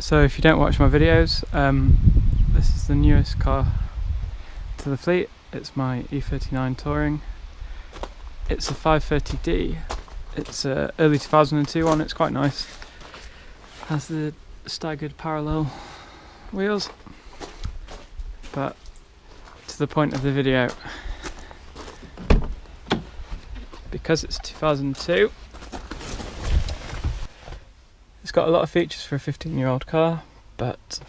So if you don't watch my videos, this is the newest car to the fleet. It's my E39 Touring. It's a 530D. It's early 2002 one. It's quite nice. Has the staggered parallel wheels. But to the point of the video, because it's 2002, it's got a lot of features for a 15-year-old car, but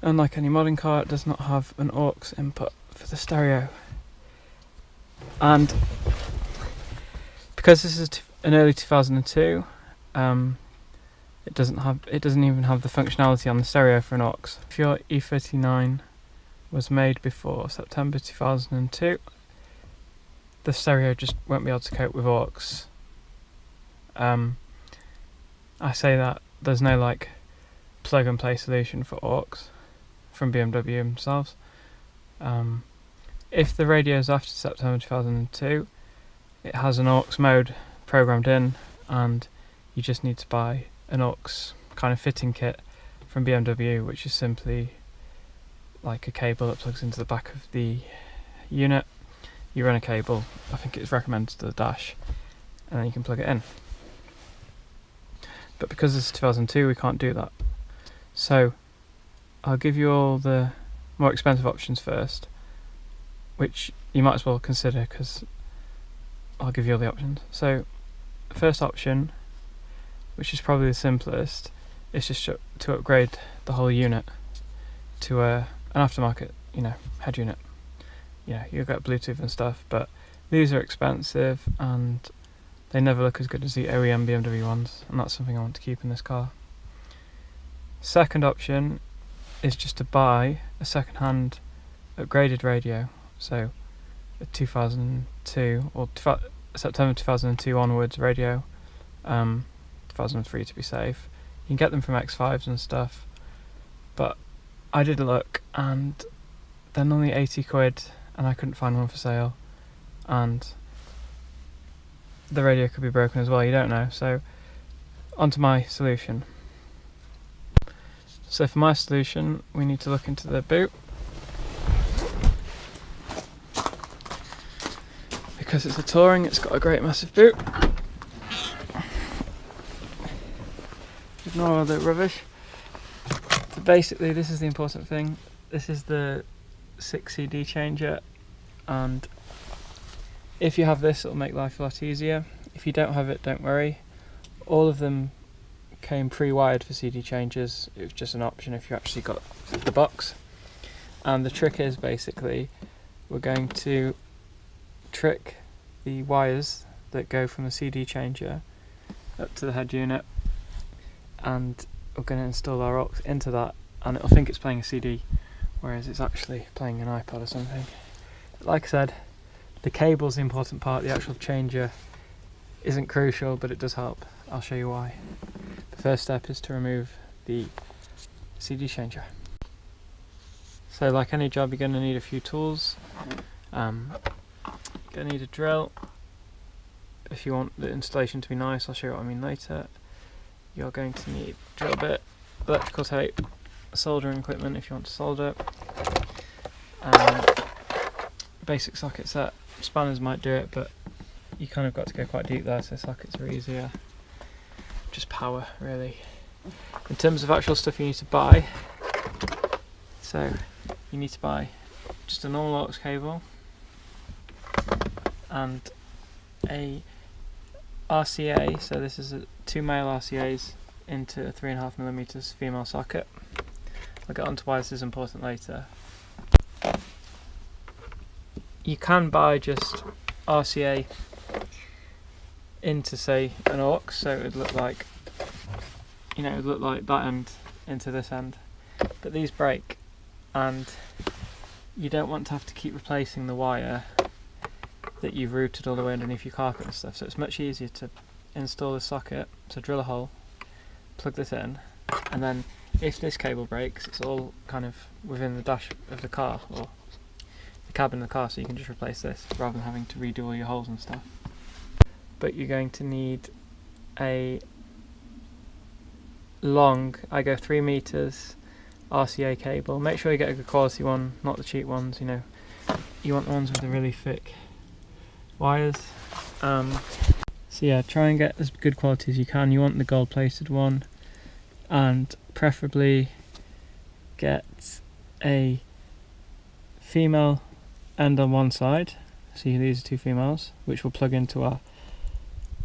unlike any modern car, it does not have an aux input for the stereo. And because this is an early 2002, it doesn't even have the functionality on the stereo for an aux. If your E39 was made before September 2002, the stereo just won't be able to cope with aux. I say that there's no like plug and play solution for aux from BMW themselves. If the radio is after September 2002, it has an aux mode programmed in, and you just need to buy an aux kind of fitting kit from BMW, which is simply like a cable that plugs into the back of the unit. You run a cable, I think it's recommended to the dash, and then you can plug it in. But because this is 2002, we can't do that. So I'll give you all the more expensive options first, which you might as well consider because I'll give you all the options. So the first option, which is probably the simplest, is just to upgrade the whole unit to an aftermarket, head unit. You'll get Bluetooth and stuff, but these are expensive and they never look as good as the OEM BMW ones, and that's something I want to keep in this car. Second option is just to buy a second-hand upgraded radio, so a 2002 or September 2002 onwards radio, 2003 to be safe. You can get them from X5s and stuff, but I did look and they're only 80 quid and I couldn't find one for sale, and the radio could be broken as well, you don't know. So onto my solution. So for my solution, we need to look into the boot, because it's a Touring, it's got a great massive boot. Ignore all the rubbish. But basically this is the important thing. This is the 6 CD changer, and if you have this, it'll make life a lot easier. If you don't have it, don't worry. All of them came pre-wired for CD changers. It was just an option if you actually got the box. And the trick is basically we're going to trick the wires that go from the CD changer up to the head unit, and we're going to install our aux into that, and it'll think it's playing a CD, whereas it's actually playing an iPod or something. Like I said, the cable's the important part. The actual changer isn't crucial, but it does help. I'll show you why. The first step is to remove the CD changer. So like any job, you're going to need a few tools. You're going to need a drill. If you want the installation to be nice, I'll show you what I mean later. You're going to need a drill bit, electrical tape, soldering equipment if you want to solder, basic socket set. Spanners might do it, but you kind of got to go quite deep there, so sockets are easier. Just power, really. In terms of actual stuff you need to buy, so you need to buy just a normal aux cable and a RCA, so this is 2 male RCAs into a 3.5mm female socket. I'll get onto why this is important later. You can buy just RCA into, say, an aux, so it would look like, it would look like that end into this end. But these break, and you don't want to have to keep replacing the wire that you've routed all the way underneath your carpet and stuff. So it's much easier to install the socket, so drill a hole, plug this in, and then if this cable breaks, it's all kind of within the dash of the car, or the cabin of the car, so you can just replace this rather than having to redo all your holes and stuff. But you're going to need a long, I go 3 meters RCA cable. Make sure you get a good quality one, not the cheap ones, you know. You want the ones with the really thick wires. So yeah, try and get as good quality as you can. You want the gold plated one, and preferably get a female end on one side. See, these are 2 females, which will plug into our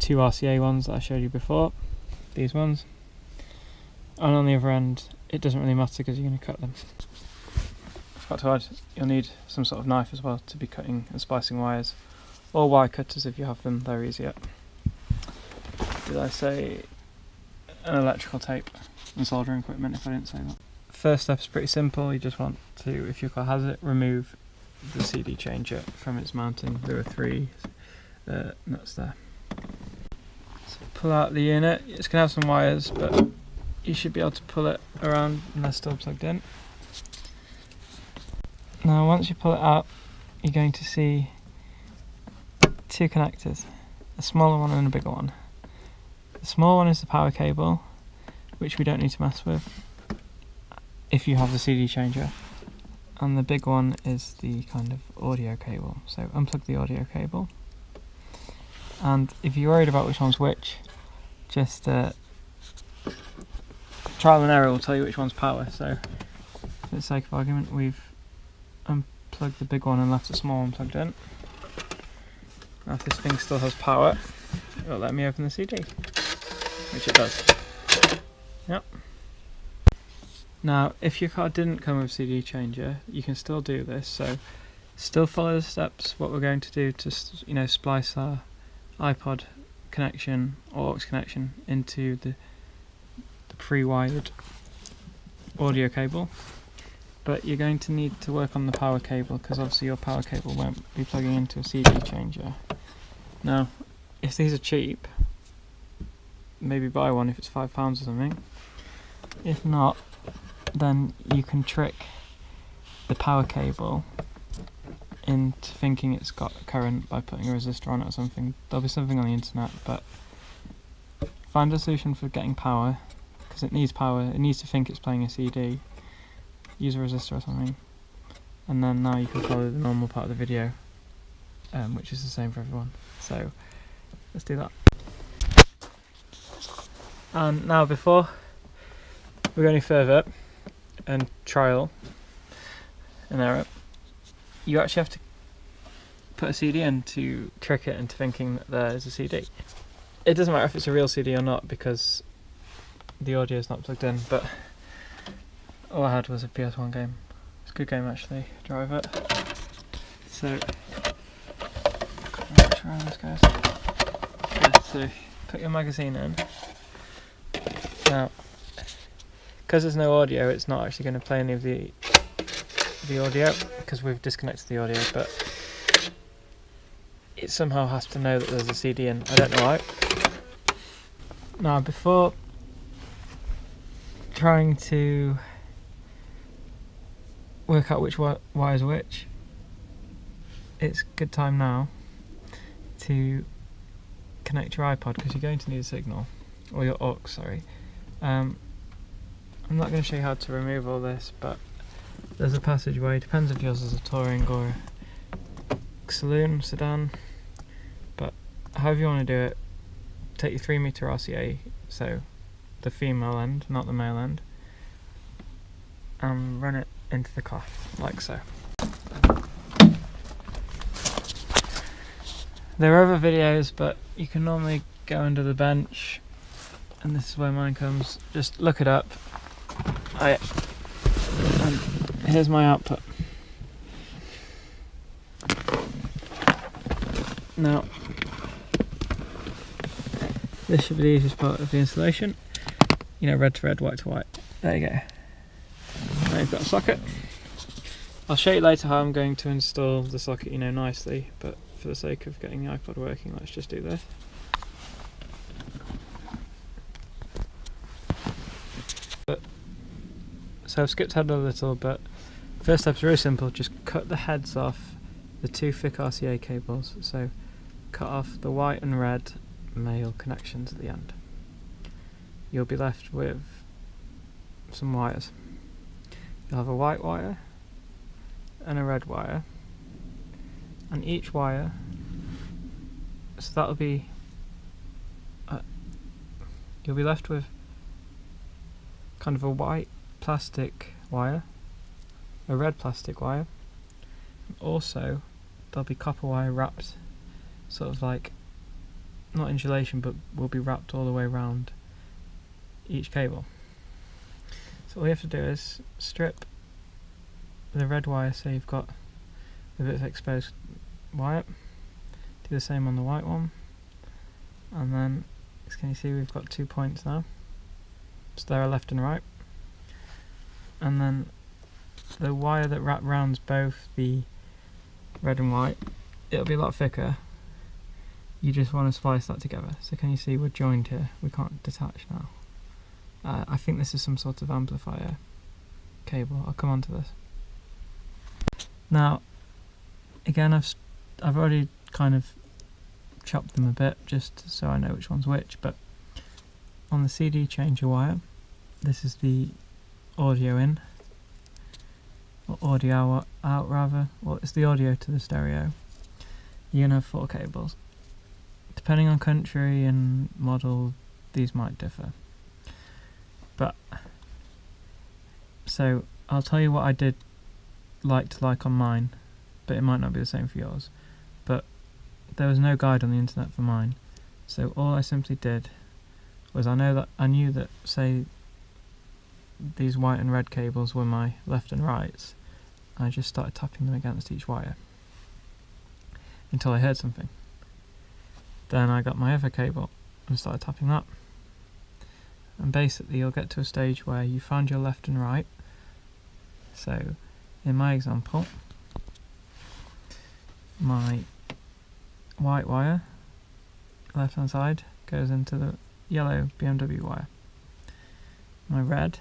2 RCA ones that I showed you before, these ones. And on the other end, it doesn't really matter because you're going to cut them. Forgot to add, you'll need some sort of knife as well to be cutting and splicing wires, or wire cutters if you have them, they're easier. Did I say an electrical tape and soldering equipment if I didn't say that? First step is pretty simple. You just want to, if your car has it, remove the CD changer from its mounting. There are 3 nuts there. So pull out the unit. It's going to have some wires, but you should be able to pull it around and they're still plugged in. Now once you pull it out, you're going to see 2 connectors, a smaller one and a bigger one. The small one is the power cable, which we don't need to mess with if you have the CD changer, and the big one is the kind of audio cable. So unplug the audio cable, and if you're worried about which one's which, just trial and error will tell you which one's power. So for the sake of argument, we've unplugged the big one and left the small one plugged in. Now if this thing still has power, it'll let me open the CD, which it does. Yep. Now if your car didn't come with CD changer, you can still do this. So still follow the steps, what we're going to do to, you know, splice our iPod connection or aux connection into the pre-wired audio cable. But you're going to need to work on the power cable, because obviously your power cable won't be plugging into a CD changer. Now, if these are cheap, maybe buy one if it's £5 or something. If not, then you can trick the power cable into thinking it's got current by putting a resistor on it or something. There'll be something on the internet, but find a solution for getting power, because it needs power. It needs to think it's playing a CD. Use a resistor or something, and then now you can follow the normal part of the video, which is the same for everyone. So let's do that. And now, before we go any further and trial and error, you actually have to put a CD in to trick it into thinking that there is a CD. It doesn't matter if it's a real CD or not, because the audio is not plugged in, but all I had was a PS1 game. It's a good game actually, Drive It. So, let's try this, guys. Yeah, so put your magazine in. Now, because there's no audio, it's not actually going to play any of the audio, because we've disconnected the audio, but it somehow has to know that there's a CD in. I don't know why. Now, before trying to work out which wires are which, it's a good time now to connect your iPod, because you're going to need a signal, or your aux, sorry. I'm not going to show you how to remove all this, but there's a passageway. Depends if yours is a touring or a saloon, sedan, but however you want to do it, take your 3 meter RCA, so the female end, not the male end, and run it into the cloth, like so. There are other videos, but you can normally go under the bench, and this is where mine comes. Just look it up. And here's my output. Now, this should be the easiest part of the installation. You know, red to red, white to white. There you go. Now you've got a socket. I'll show you later how I'm going to install the socket, you know, nicely, but for the sake of getting the iPod working, let's just do this. So I've skipped ahead a little, but first step is really simple. Just cut the heads off the 2 thick RCA cables. So cut off the white and red male connections at the end. You'll be left with some wires. You'll have a white wire and a red wire, and each wire, so that'll be, you'll be left with kind of a white plastic wire, a red plastic wire, and also there'll be copper wire wrapped, sort of like, not insulation, but will be wrapped all the way around each cable. So all you have to do is strip the red wire so you've got a bit of exposed wire. Do the same on the white one, and then, as can you see, we've got 2 points now, so they're left and right. And then the wire that wraps round both the red and white, it'll be a lot thicker. You just want to splice that together. So can you see we're joined here? We can't detach now. I think this is some sort of amplifier cable. I'll come on to this. Now, again, I've already kind of chopped them a bit just so I know which one's which, but on the CD changer wire, this is the audio in, or audio out rather. Well, it's the audio to the stereo. You're going to have 4 cables. Depending on country and model, these might differ. But, so I'll tell you what I did like on mine, but it might not be the same for yours. But there was no guide on the internet for mine, so all I simply did was I knew that say these white and red cables were my left and rights. I just started tapping them against each wire until I heard something. Then I got my other cable and started tapping that, and basically you'll get to a stage where you found your left and right. So in my example, my white wire, left hand side, goes into the yellow BMW wire. My red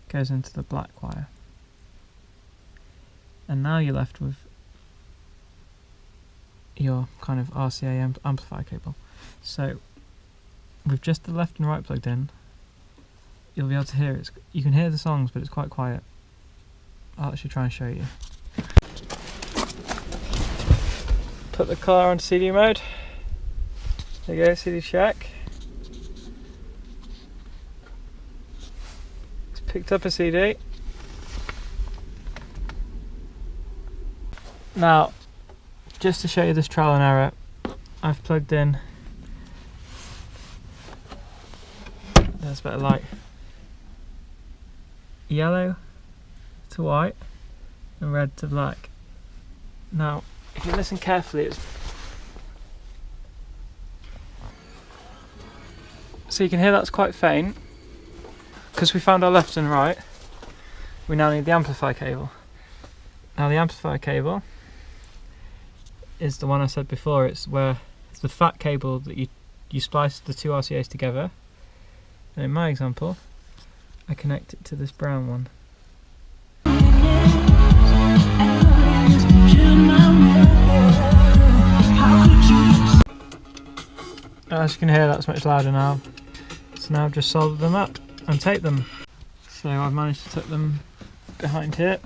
goes into the black wire. And now you're left with your kind of RCA amplifier cable. So with just the left and right plugged in, you'll be able to hear it. You can hear the songs, but it's quite quiet. I'll actually try and show you. Put the car on CD mode. There you go, CD check. It's picked up a CD. Now, just to show you this trial and error, I've plugged in, there's better light, yellow to white and red to black. Now, if you listen carefully, so you can hear that's quite faint. Because we found our left and right, we now need the amplifier cable. Now the amplifier cable is the one I said before. It's the fat cable that you splice the 2 RCAs together, and in my example I connect it to this brown one. As you can hear, that's much louder now. So now I've just soldered them up and taped them. So I've managed to tuck them behind here.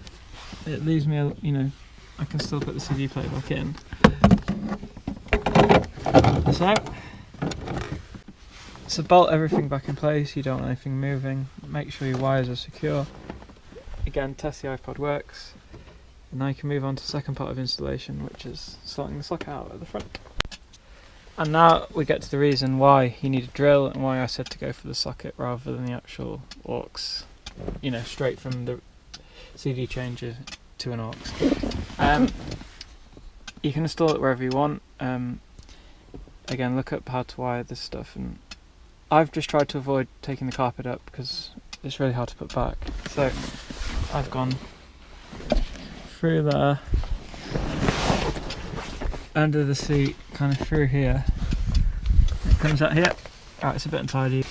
It leaves me, I can still put the CD player back in. This out. So bolt everything back in place. You don't want anything moving. Make sure your wires are secure. Again, test the iPod works. And now you can move on to the second part of installation, which is sorting the socket out at the front. And now we get to the reason why you need a drill and why I said to go for the socket rather than the actual aux, straight from the CD changer to an aux. You can install it wherever you want. Again, look up how to wire this stuff, and I've just tried to avoid taking the carpet up because it's really hard to put back. So I've gone through there, under the seat, kind of through here. It comes out here. Alright, it's a bit untidy.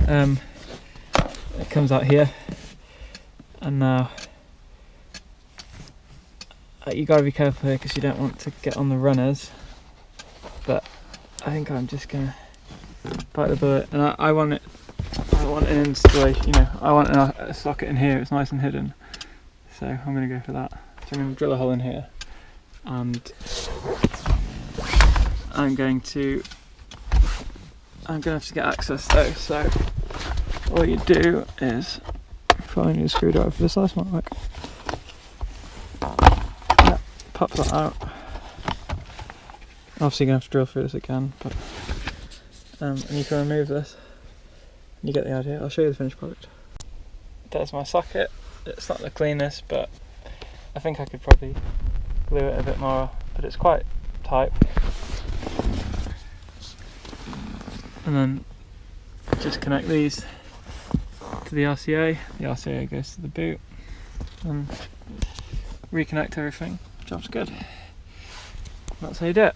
It comes out here, and now you got to be careful here because you don't want to get on the runners. But I think I'm just gonna bite the bullet, and I want it I want an installation, you know, I want a socket in here, it's nice and hidden. So I'm going to go for that. So I'm going to drill a hole in here, and I'm going to have to get access though. So all you do is find your screwdriver for this last one, like, yeah, pop that out. Obviously you're going to have to drill through this again, but and you can remove this. You get the idea. I'll show you the finished product. There's my socket. It's not the cleanest, but I think I could probably glue it a bit more, but it's quite tight. And then just connect these to the RCA. The RCA goes to the boot, and reconnect everything. Job's good. That's how you do it.